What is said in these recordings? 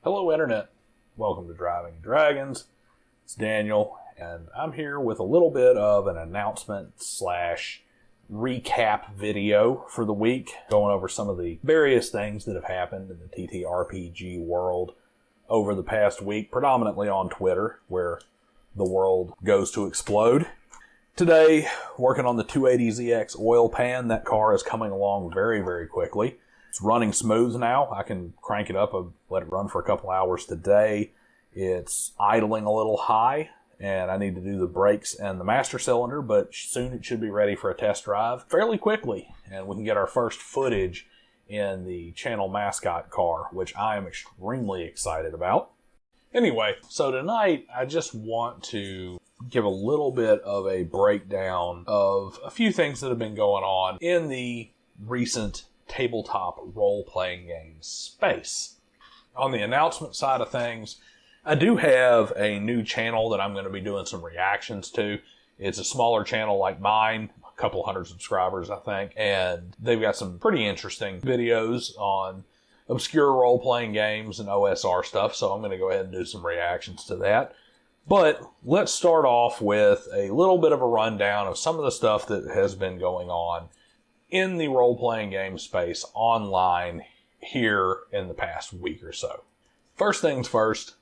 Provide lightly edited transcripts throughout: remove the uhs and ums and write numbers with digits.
Hello Internet, welcome to Driving Dragons. It's Daniel, and I'm here with a little bit of an announcement slash recap video for the week, going over some of the various things that have happened in the TTRPG world over the past week, predominantly on Twitter, where the world goes to explode. Today, working on the 280ZX oil pan. That car is coming along very, very quickly. It's running smooth now. I can crank it up and let it run for a couple hours today. It's idling a little high, and I need to do the brakes and the master cylinder, but soon it should be ready for a test drive fairly quickly, and we can get our first footage in the channel mascot car, which I am extremely excited about. Anyway, so tonight I just want to give a little bit of a breakdown of a few things that have been going on in the recent tabletop role-playing game space. On the announcement side of things, I do have a new channel that I'm going to be doing some reactions to. It's a smaller channel like mine, a couple hundred subscribers, I think, and they've got some pretty interesting videos on obscure role-playing games and OSR stuff, so I'm going to go ahead and do some reactions to that. But let's start off with a little bit of a rundown of some of the stuff that has been going on in the role-playing game space online here in the past week or so. First things first,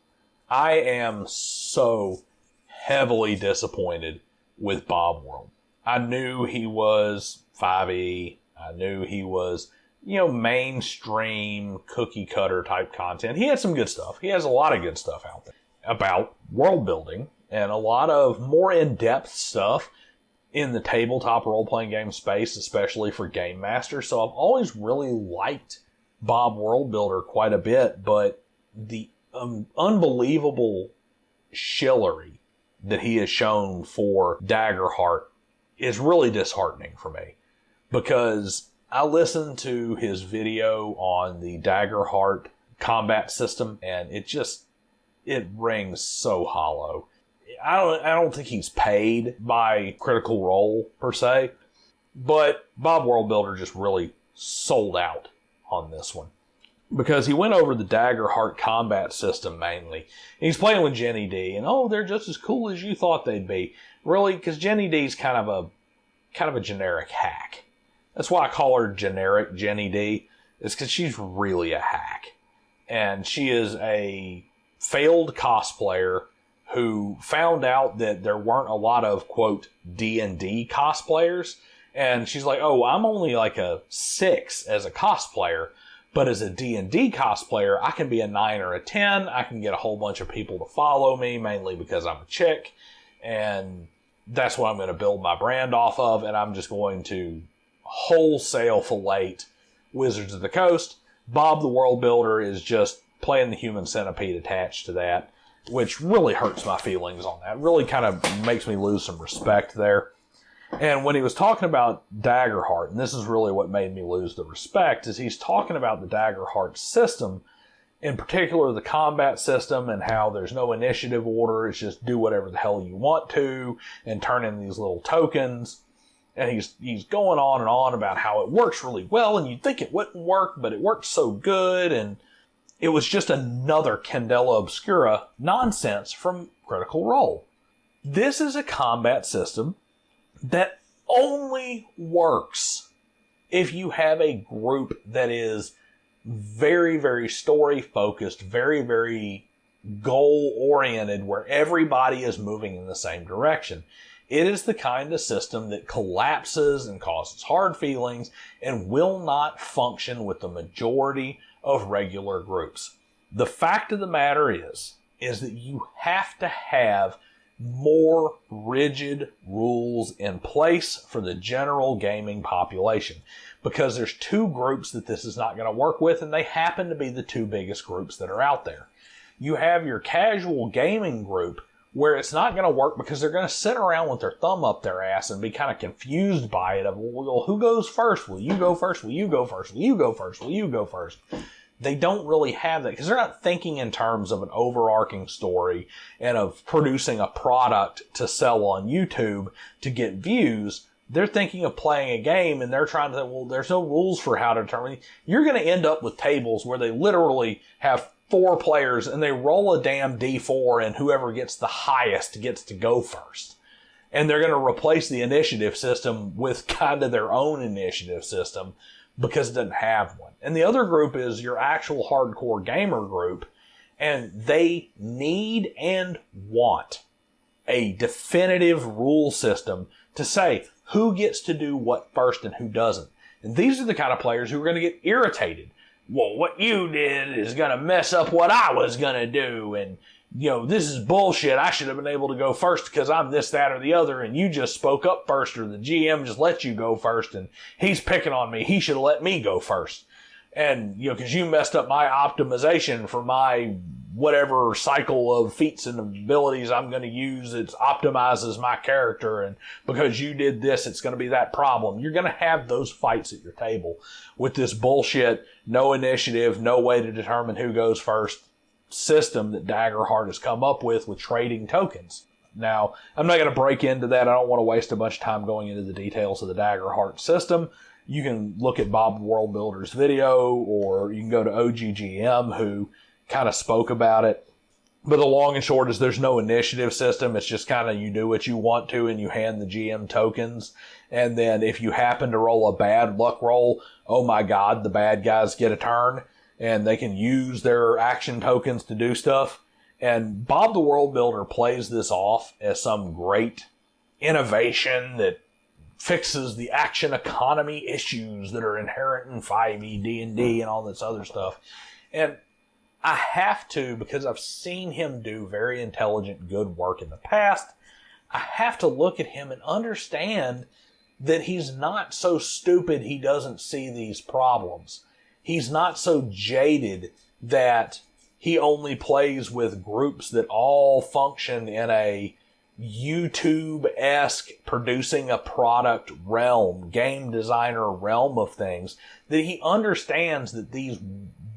I am so heavily disappointed with Bob World. I knew he was 5e. I knew he was, mainstream cookie cutter type content. He had some good stuff. He has a lot of good stuff out there about world building and a lot of more in-depth stuff in the tabletop role-playing game space, especially for game masters. So I've always really liked Bob Worldbuilder quite a bit, but the unbelievable shillery that he has shown for Daggerheart is really disheartening for me, because I listened to his video on the Daggerheart combat system, and it rings so hollow. I don't think he's paid by Critical Role per se, but Bob Worldbuilder just really sold out on this one, because he went over the Daggerheart combat system mainly. And he's playing with Ginny D, and they're just as cool as you thought they'd be. Really, because Ginny D's kind of a generic hack. That's why I call her generic Ginny D. It's because she's really a hack, and she is a failed cosplayer who found out that there weren't a lot of, quote, D&D cosplayers. And she's like, I'm only like a 6 as a cosplayer, but as a D&D cosplayer, I can be a 9 or a 10. I can get a whole bunch of people to follow me, mainly because I'm a chick. And that's what I'm going to build my brand off of. And I'm just going to wholesale fillet Wizards of the Coast. Bob the World Builder is just playing the human centipede attached to that, which really hurts my feelings on that. Really kind of makes me lose some respect there. And when he was talking about Daggerheart, and this is really what made me lose the respect, is he's talking about the Daggerheart system, in particular the combat system, and how there's no initiative order. It's just do whatever the hell you want to and turn in these little tokens. And he's going on and on about how it works really well, and you'd think it wouldn't work, but it works so good. And it was just another Candela Obscura nonsense from Critical Role. This is a combat system that only works if you have a group that is very, very story-focused, very, very goal-oriented, where everybody is moving in the same direction. It is the kind of system that collapses and causes hard feelings and will not function with the majority of regular groups. The fact of the matter is that you have to have more rigid rules in place for the general gaming population, because there's two groups that this is not going to work with, and they happen to be the two biggest groups that are out there. You have your casual gaming group, where it's not going to work because they're going to sit around with their thumb up their ass and be kind of confused by it of, well, who goes first? Will you go first? Will you go first? Will you go first? Will you go first? They don't really have that because they're not thinking in terms of an overarching story and of producing a product to sell on YouTube to get views. They're thinking of playing a game, and they're trying to, well, there's no rules for how to determine. You're going to end up with tables where they literally have 4 players and they roll a damn D4 and whoever gets the highest gets to go first. And they're going to replace the initiative system with kind of their own initiative system because it doesn't have one. And the other group is your actual hardcore gamer group, and they need and want a definitive rule system to say who gets to do what first and who doesn't. And these are the kind of players who are going to get irritated. Well, what you did is going to mess up what I was going to do, and this is bullshit. I should have been able to go first because I'm this, that, or the other, and you just spoke up first, or the GM just let you go first, and he's picking on me. He should have let me go first. And, because you messed up my optimization for my whatever cycle of feats and abilities I'm going to use. It optimizes my character, and because you did this, it's going to be that problem. You're going to have those fights at your table with this bullshit, no initiative, no way to determine who goes first system that Daggerheart has come up with trading tokens. Now, I'm not going to break into that. I don't want to waste a bunch of time going into the details of the Daggerheart system. You can look at Bob Worldbuilder's video, or you can go to OGGM, who kind of spoke about it. But the long and short is there's no initiative system. It's just kind of you do what you want to and you hand the GM tokens. And then if you happen to roll a bad luck roll, oh my God, the bad guys get a turn and they can use their action tokens to do stuff. And Bob the Worldbuilder plays this off as some great innovation that fixes the action economy issues that are inherent in 5e D&D and all this other stuff. And I have to, because I've seen him do very intelligent, good work in the past, I have to look at him and understand that he's not so stupid he doesn't see these problems. He's not so jaded that he only plays with groups that all function in a YouTube-esque producing a product realm, game designer realm of things, that he understands that these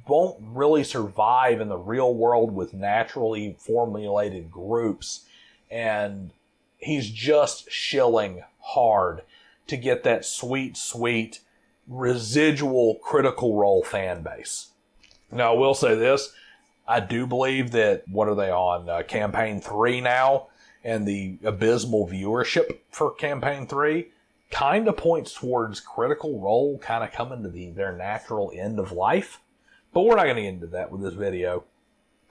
won't really survive in the real world with naturally formulated groups. And he's just shilling hard to get that sweet, sweet residual Critical Role fan base. Now, I will say this. I do believe that, what are they on, Campaign 3 now? And the abysmal viewership for Campaign 3 kind of points towards Critical Role kind of coming to their natural end of life. But we're not going to get into that with this video.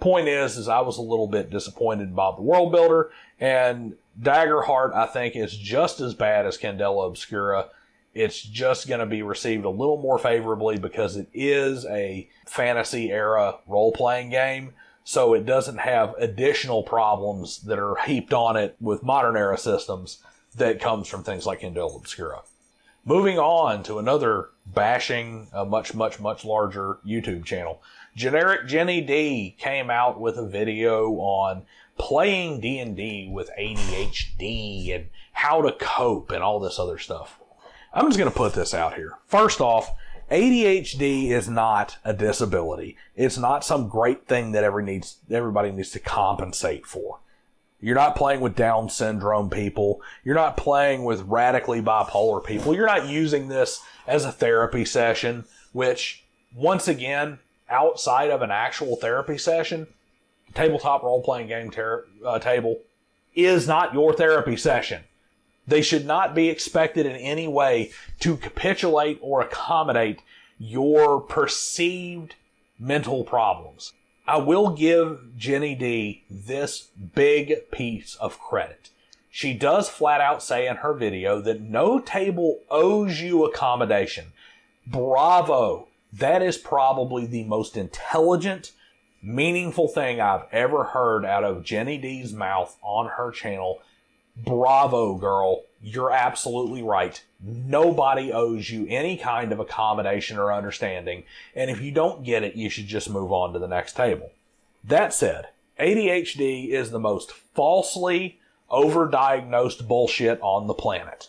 Point is I was a little bit disappointed in Bob the Worldbuilder, and Daggerheart, I think, is just as bad as Candela Obscura. It's just going to be received a little more favorably because it is a fantasy-era role-playing game, so it doesn't have additional problems that are heaped on it with modern-era systems that comes from things like Candela Obscura. Moving on to another bashing a much, much, much larger YouTube channel. Generic Ginny D came out with a video on playing D&D with ADHD and how to cope and all this other stuff. I'm just going to put this out here. First off, ADHD is not a disability. It's not some great thing that everybody needs to compensate for. You're not playing with Down syndrome people. You're not playing with radically bipolar people. You're not using this as a therapy session, which, once again, outside of an actual therapy session, tabletop role-playing game table is not your therapy session. They should not be expected in any way to capitulate or accommodate your perceived mental problems. I will give Ginny D this big piece of credit. She does flat out say in her video that no table owes you accommodation. Bravo! That is probably the most intelligent, meaningful thing I've ever heard out of Ginny D's mouth on her channel. Bravo, girl. You're absolutely right. Nobody owes you any kind of accommodation or understanding, and if you don't get it, you should just move on to the next table. That said, ADHD is the most falsely overdiagnosed bullshit on the planet.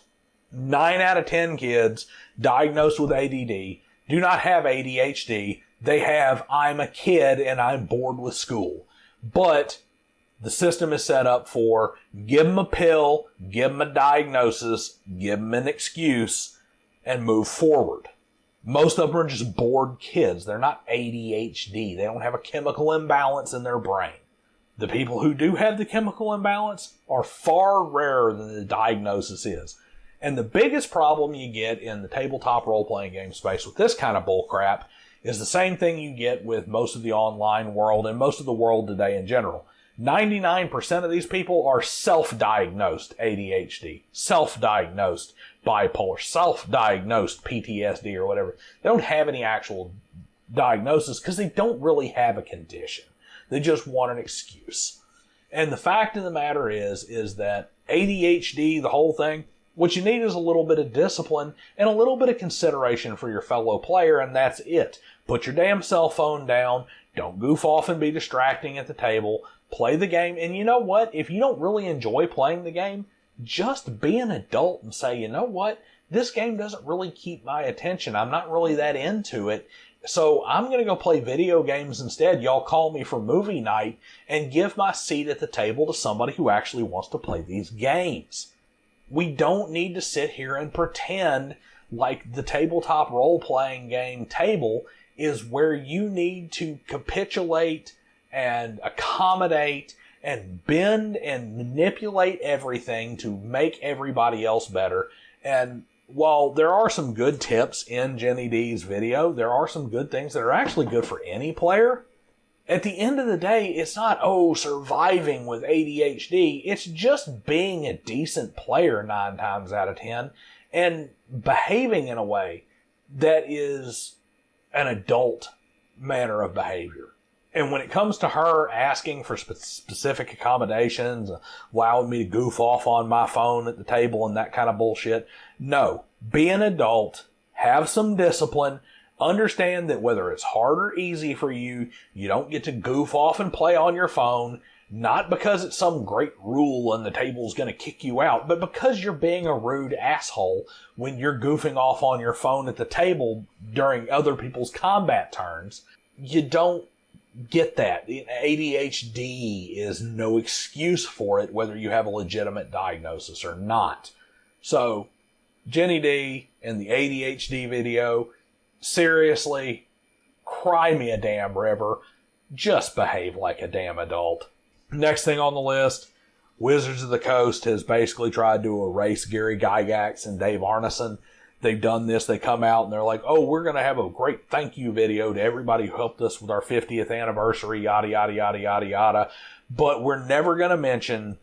9 out of 10 kids diagnosed with ADD do not have ADHD. They have, I'm a kid and I'm bored with school. But the system is set up for give them a pill, give them a diagnosis, give them an excuse, and move forward. Most of them are just bored kids. They're not ADHD. They don't have a chemical imbalance in their brain. The people who do have the chemical imbalance are far rarer than the diagnosis is. And the biggest problem you get in the tabletop role-playing game space with this kind of bullcrap is the same thing you get with most of the online world and most of the world today in general. 99% of these people are self-diagnosed ADHD, self-diagnosed bipolar, self-diagnosed PTSD or whatever. They don't have any actual diagnosis because they don't really have a condition. They just want an excuse. And the fact of the matter is that ADHD, the whole thing, what you need is a little bit of discipline and a little bit of consideration for your fellow player, and that's it. Put your damn cell phone down. Don't goof off and be distracting at the table. Play the game. And you know what? If you don't really enjoy playing the game, just be an adult and say, you know what? This game doesn't really keep my attention. I'm not really that into it. So I'm going to go play video games instead. Y'all call me for movie night and give my seat at the table to somebody who actually wants to play these games. We don't need to sit here and pretend like the tabletop role-playing game table is where you need to capitulate and accommodate and bend and manipulate everything to make everybody else better. And while there are some good tips in Ginny D's video, there are some good things that are actually good for any player. At the end of the day, it's not, surviving with ADHD. It's just being a decent player 9 times out of 10 and behaving in a way that is an adult manner of behavior. And when it comes to her asking for specific accommodations, allowing me to goof off on my phone at the table and that kind of bullshit, no. Be an adult, have some discipline, understand that whether it's hard or easy for you, you don't get to goof off and play on your phone, not because it's some great rule and the table's going to kick you out, but because you're being a rude asshole when you're goofing off on your phone at the table during other people's combat turns. You don't get that. ADHD is no excuse for it, whether you have a legitimate diagnosis or not. So, Ginny D in the ADHD video, seriously, cry me a damn river. Just behave like a damn adult. Next thing on the list, Wizards of the Coast has basically tried to erase Gary Gygax and Dave Arneson. They've done this. They come out and they're like, we're going to have a great thank you video to everybody who helped us with our 50th anniversary, yada, yada, yada, yada, yada. But we're never going to mention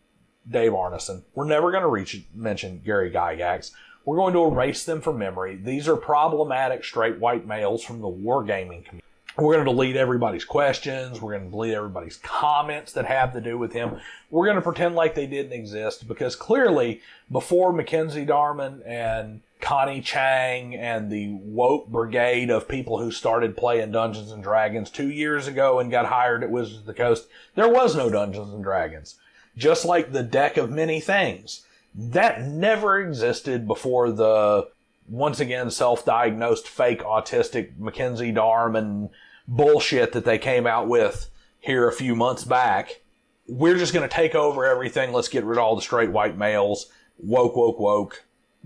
Dave Arneson. We're never going to mention Gary Gygax. We're going to erase them from memory. These are problematic straight white males from the wargaming community. We're going to delete everybody's questions. We're going to delete everybody's comments that have to do with him. We're going to pretend like they didn't exist because clearly before Mackenzie Darman and Connie Chang and the woke brigade of people who started playing Dungeons and Dragons 2 years ago and got hired at Wizards of the Coast, there was no Dungeons and Dragons. Just like the deck of many things. That never existed before the, once again, self-diagnosed fake autistic Mackenzie Darman bullshit that they came out with here a few months back. We're just going to take over everything. Let's get rid of all the straight white males. Woke, woke, woke.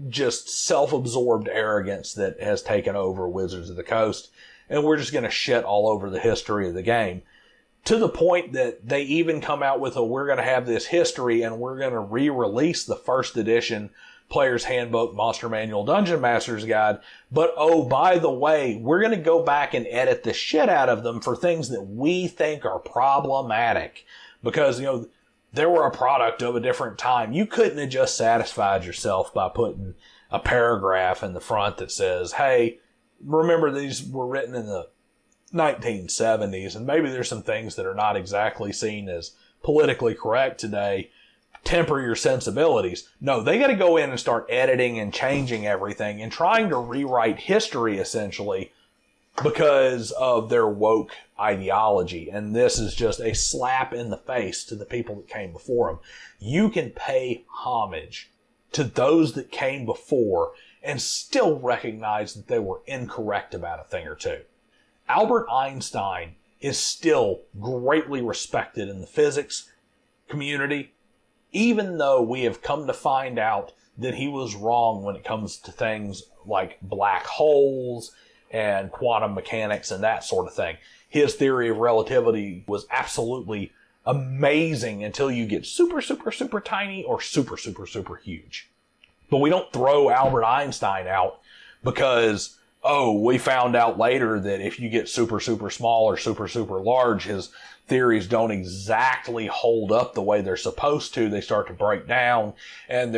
Just self-absorbed arrogance that has taken over Wizards of the Coast. And we're just going to shit all over the history of the game. To the point that they even come out with we're going to have this history and we're going to re-release the first edition Player's Handbook, Monster Manual, Dungeon Master's Guide. But, by the way, we're going to go back and edit the shit out of them for things that we think are problematic. Because, they were a product of a different time. You couldn't have just satisfied yourself by putting a paragraph in the front that says, hey, remember these were written in the 1970s, and maybe there's some things that are not exactly seen as politically correct today. Temper your sensibilities. No, they got to go in and start editing and changing everything and trying to rewrite history, essentially, because of their woke ideology. And this is just a slap in the face to the people that came before them. You can pay homage to those that came before and still recognize that they were incorrect about a thing or two. Albert Einstein is still greatly respected in the physics community, even though we have come to find out that he was wrong when it comes to things like black holes and quantum mechanics and that sort of thing. His theory of relativity was absolutely amazing until you get super, super, super tiny or super, super, super huge. But we don't throw Albert Einstein out because, we found out later that if you get super, super small or super, super large, his theories don't exactly hold up the way they're supposed to. They start to break down, and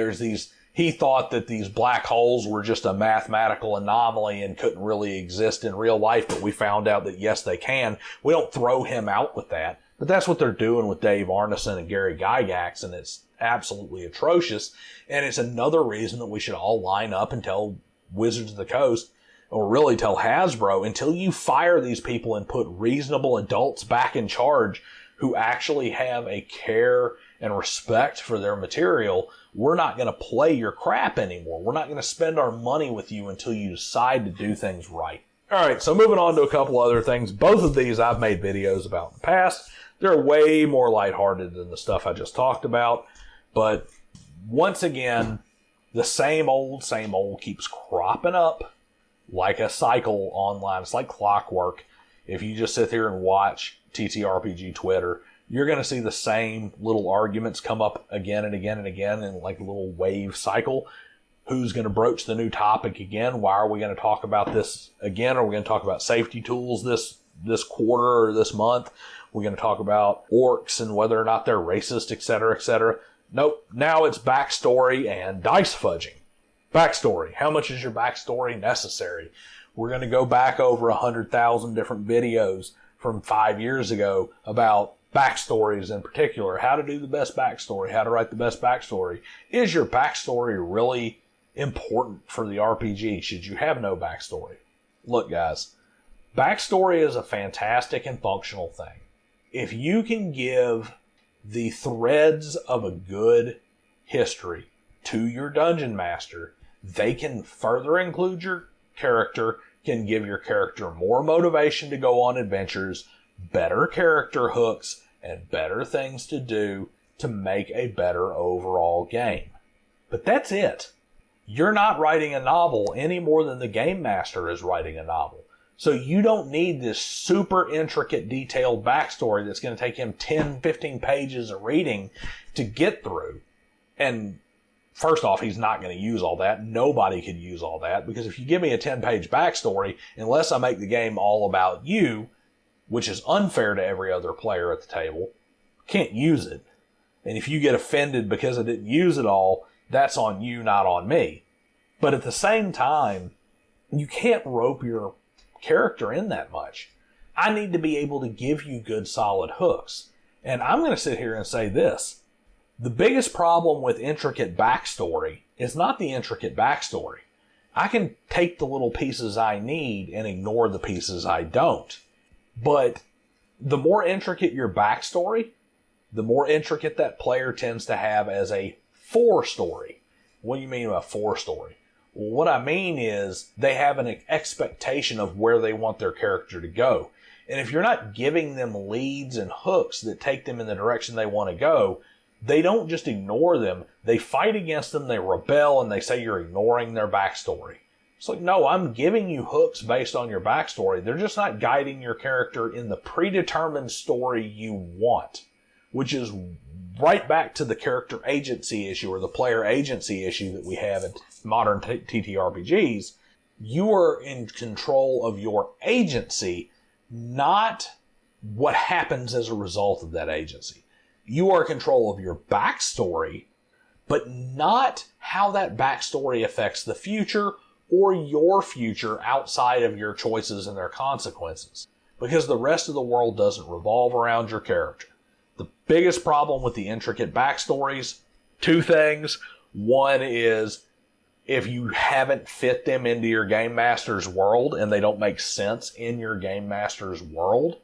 he thought that these black holes were just a mathematical anomaly and couldn't really exist in real life, but we found out that yes, they can. We don't throw him out with that, but that's what they're doing with Dave Arneson and Gary Gygax, and it's absolutely atrocious, and it's another reason that we should all line up and tell Wizards of the Coast, or really tell Hasbro, until you fire these people and put reasonable adults back in charge who actually have a care and respect for their material, we're not going to play your crap anymore. We're not going to spend our money with you until you decide to do things right. All right, so moving on to a couple other things. Both of these I've made videos about in the past. They're way more lighthearted than the stuff I just talked about. But once again, the same old keeps cropping up like a cycle online. It's like clockwork. If you just sit here and watch TTRPG Twitter, you're going to see the same little arguments come up again and again and again in like a little wave cycle. Who's going to broach the new topic again? Why are we going to talk about this again? Are we going to talk about safety tools this quarter or this month? We're going to talk about orcs and whether or not they're racist, etc., etc. Nope. Now it's backstory and dice fudging. Backstory. How much is your backstory necessary? We're going to go back over 100,000 different videos from 5 years ago about backstories in particular. How to do the best backstory. How to write the best backstory. Is your backstory really important for the RPG? Should you have no backstory? Look, guys. Backstory is a fantastic and functional thing. If you can give the threads of a good history to your dungeon master, they can further include your character, can give your character more motivation to go on adventures, better character hooks, and better things to do to make a better overall game. But that's it. You're not writing a novel any more than the game master is writing a novel. So you don't need this super intricate, detailed backstory that's going to take him 10, 15 pages of reading to get through. And first off, he's not going to use all that. Nobody could use all that, because if you give me a 10-page backstory, unless I make the game all about you, which is unfair to every other player at the table, can't use it. And if you get offended because I didn't use it all, that's on you, not on me. But at the same time, you can't rope your character in that much. I need to be able to give you good, solid hooks. And I'm going to sit here and say this. The biggest problem with intricate backstory is not the intricate backstory. I can take the little pieces I need and ignore the pieces I don't. But the more intricate your backstory, the more intricate that player tends to have as a forestory. What do you mean by forestory? Well, what I mean is they have an expectation of where they want their character to go. And if you're not giving them leads and hooks that take them in the direction they want to go, they don't just ignore them. They fight against them, they rebel, and they say you're ignoring their backstory. It's like, no, I'm giving you hooks based on your backstory. They're just not guiding your character in the predetermined story you want, which is right back to the character agency issue or the player agency issue that we have in modern TTRPGs. You are in control of your agency, not what happens as a result of that agency. You are in control of your backstory, but not how that backstory affects the future or your future outside of your choices and their consequences. Because the rest of the world doesn't revolve around your character. The biggest problem with the intricate backstories, two things. One is if you haven't fit them into your game master's world and they don't make sense in your game master's world,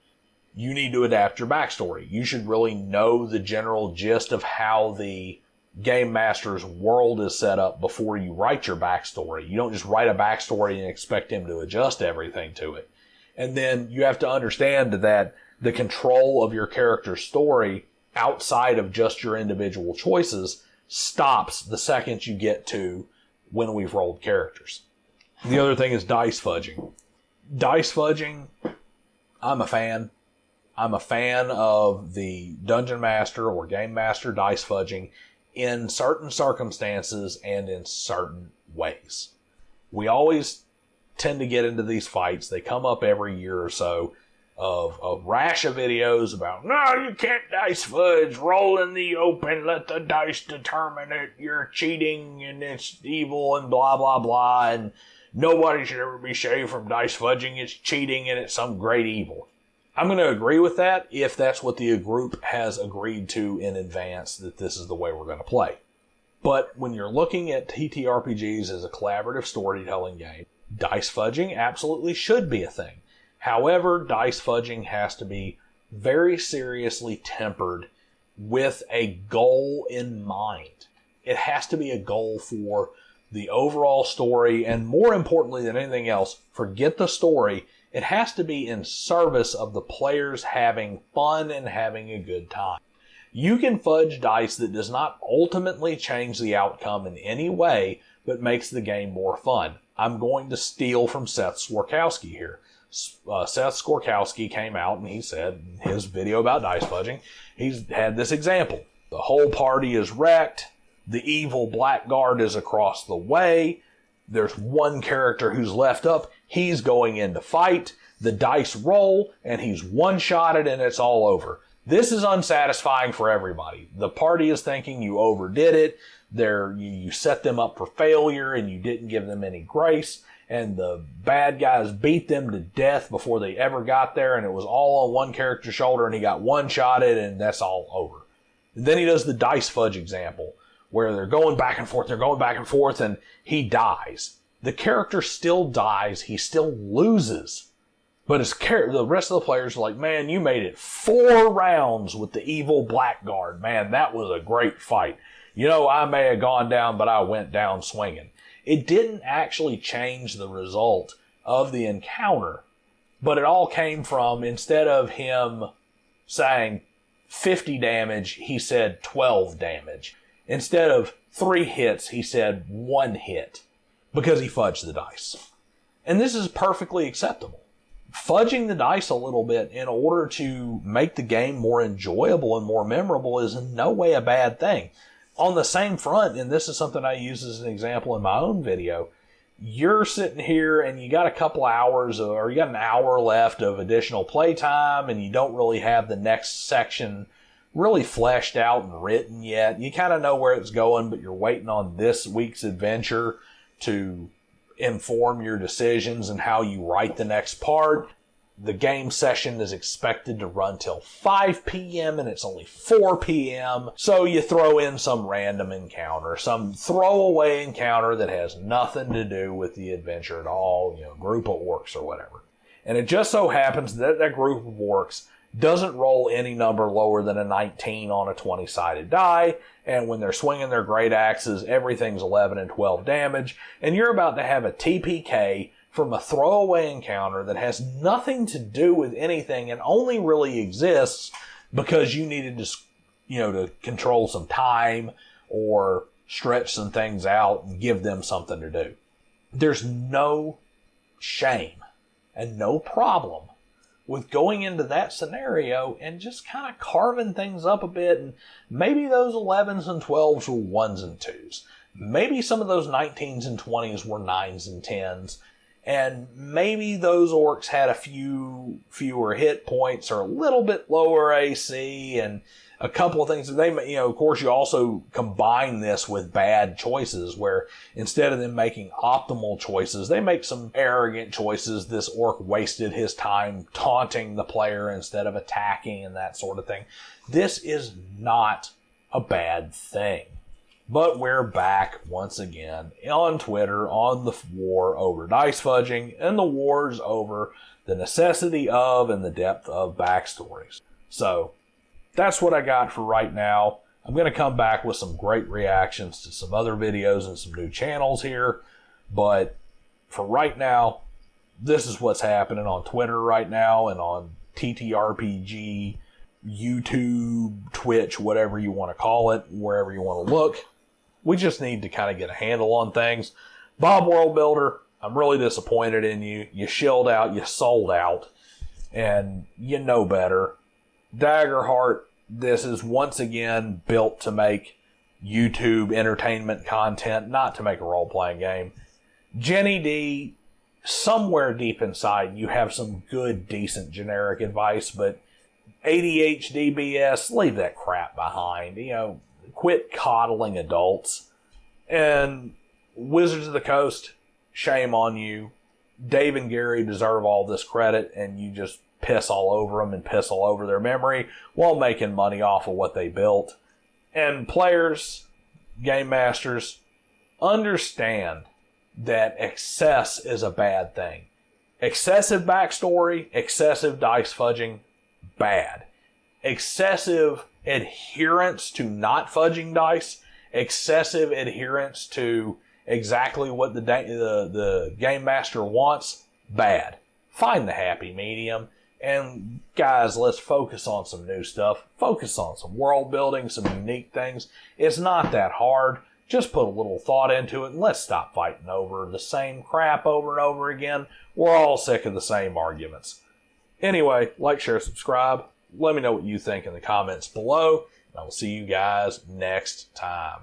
you need to adapt your backstory. You should really know the general gist of how the game master's world is set up before you write your backstory. You don't just write a backstory and expect him to adjust everything to it. And then you have to understand that the control of your character's story outside of just your individual choices stops the second you get to when we've rolled characters. The other thing is dice fudging. Dice fudging, I'm a fan. I'm a fan of the Dungeon Master or Game Master dice fudging in certain circumstances and in certain ways. We always tend to get into these fights. They come up every year or so of a rash of videos about, no, you can't dice fudge, roll in the open, let the dice determine it, you're cheating and it's evil and blah, blah, blah, and nobody should ever be saved from dice fudging, it's cheating and it's some great evil. I'm going to agree with that if that's what the group has agreed to in advance, that this is the way we're going to play. But when you're looking at TTRPGs as a collaborative storytelling game, dice fudging absolutely should be a thing. However, dice fudging has to be very seriously tempered with a goal in mind. It has to be a goal for the overall story, and more importantly than anything else, forget the story. It has to be in service of the players having fun and having a good time. You can fudge dice that does not ultimately change the outcome in any way, but makes the game more fun. I'm going to steal from Seth Skorkowski here. Seth Skorkowski came out and he said in his video about dice fudging, he's had this example. The whole party is wrecked. The evil blackguard is across the way. There's one character who's left up. He's going in to fight. The dice roll and he's one-shotted and it's all over. This is unsatisfying for everybody. The party is thinking you overdid it. You set them up for failure and you didn't give them any grace. And the bad guys beat them to death before they ever got there, and it was all on one character's shoulder, and he got one-shotted, and that's all over. And then he does the dice fudge example, where they're going back and forth, and he dies. The character still dies, he still loses. But the rest of the players are like, man, you made it 4 rounds with the evil blackguard. Man, that was a great fight. You know, I may have gone down, but I went down swinging. It didn't actually change the result of the encounter, but it all came from, instead of him saying 50 damage, he said 12 damage. Instead of 3 hits, he said 1 hit, because he fudged the dice. And this is perfectly acceptable. Fudging the dice a little bit in order to make the game more enjoyable and more memorable is in no way a bad thing. On the same front, and this is something I use as an example in my own video, you're sitting here and you got a couple hours or you got an hour left of additional playtime and you don't really have the next section really fleshed out and written yet. You kind of know where it's going, but you're waiting on this week's adventure to inform your decisions and how you write the next part. The game session is expected to run till 5 p.m. and it's only 4 p.m. So you throw in some random encounter, some throwaway encounter that has nothing to do with the adventure at all, group of orcs or whatever. And it just so happens that that group of orcs doesn't roll any number lower than a 19 on a 20-sided die, and when they're swinging their great axes, everything's 11 and 12 damage, and you're about to have a TPK from a throwaway encounter that has nothing to do with anything and only really exists because you needed to, to control some time or stretch some things out and give them something to do. There's no shame and no problem with going into that scenario and just kind of carving things up a bit, and maybe those 11s and 12s were 1s and 2s. Maybe some of those 19s and 20s were 9s and 10s. And maybe those orcs had a few fewer hit points or a little bit lower AC and a couple of things. They, of course, you also combine this with bad choices where instead of them making optimal choices, they make some arrogant choices. This orc wasted his time taunting the player instead of attacking and that sort of thing. This is not a bad thing. But we're back once again on Twitter on the war over dice fudging and the wars over the necessity of and the depth of backstories. So that's what I got for right now. I'm going to come back with some great reactions to some other videos and some new channels here. But for right now, this is what's happening on Twitter right now and on TTRPG, YouTube, Twitch, whatever you want to call it, wherever you want to look. We just need to kind of get a handle on things. Bob Worldbuilder, I'm really disappointed in you. You shilled out, you sold out, and you know better. Daggerheart, this is once again built to make YouTube entertainment content, not to make a role-playing game. Ginny D, somewhere deep inside, you have some good, decent, generic advice, but ADHD BS, leave that crap behind. You know, quit coddling adults. And Wizards of the Coast, shame on you. Dave and Gary deserve all this credit, and you just piss all over them and piss all over their memory while making money off of what they built. And players, game masters, understand that excess is a bad thing. Excessive backstory, excessive dice fudging, bad. Excessive adherence to not fudging dice, excessive adherence to exactly what the game master wants, bad. Find the happy medium. And guys, let's focus on some new stuff. Focus on some world building, some unique things. It's not that hard. Just put a little thought into it and let's stop fighting over the same crap over and over again. We're all sick of the same arguments. Anyway, like, share, subscribe. Let me know what you think in the comments below. And I will see you guys next time.